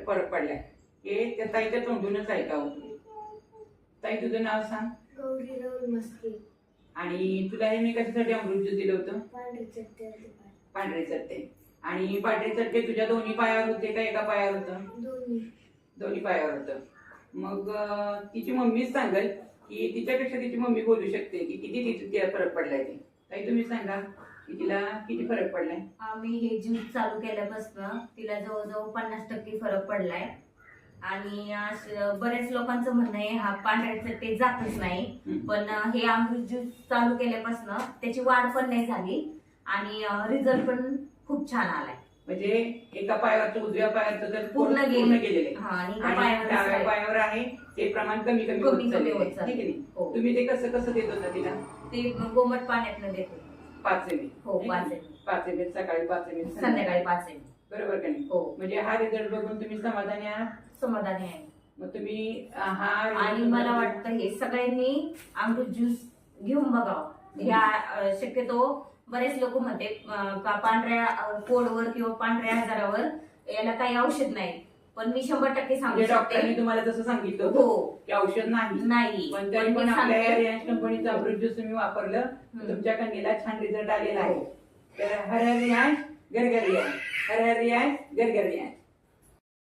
फरक पडलाय हे त्या ताईच्या तोंडूनच ऐकावं. ताई तुझं नाव सांग. गौरी राहुल मस्के. आणि तुला हे मी कशासाठी अमृत ज्यूस दिलं होतं? पांढरे चट्टे होते. पांढरे चट्टे. आणि पांढरे चट्टे तुझ्या दोन्ही पायावर होते का एका पायावर होतं? दोन्ही पायावर होतं. मग तिची मम्मीच सांगेल की तिच्यापेक्षा तिची मम्मी बोलू शकते की किती तिला फरक पडलाय ते. ताई तुम्ही सांगा की तिला किती फरक पडलाय? आम्ही हे ज्यूस चालू केल्यापासून तिला जवळजवळ 50% फरक पडलाय. आणि बरेच लोकांचं म्हणणं आहे हा पांढऱ्या चट्टे जातच नाही, पण हे अमृत ज्यूस चालू केल्यापासून त्याची वाढ पण नाही झाली आणि रिझल्ट पण खूप छान आलाय. म्हणजे एका पायावरचं उजव्या पायावरचं तर पूर्ण गेलेले आणि डाव्या पायावर आहे ते प्रमाण कमी कमी होत चाललंय. ठीक आहे. तुम्ही ते कसं कसं देत होता तिला? ते कोमट पाण्यातनं देतो. 5 ml. हो 5 ml. 5 ml सकाळी, 5 ml संध्याकाळी 5 ml. बरोबर का नाही? हो. म्हणजे हा रिझल्ट बघून तुम्ही समाधानी आहात? समाधानी आहे. मग तुम्ही हा आणि मला वाटतं हे सगळ्यांनी अमृत ज्यूस घेऊन बघावं. ह्या शक्यतो बरेच लोक म्हणते पांढऱ्या पोटवर किंवा पांढऱ्या आजारावर याला काही औषध नाही, पण मी 100% सांगू शकते डॉक्टरांनी तुम्हाला जसं सांगितलं हो की औषध नाही, पण तरी पण आपल्या रिलायन्स कंपनीचं अमृत ज्यूस तुम्ही वापरलं तुमच्या कन्येला छान रिझल्ट आलेला आहे. तर हर हर रियाज घर घर रियाज, हर हर रियाज घर घर रियाज.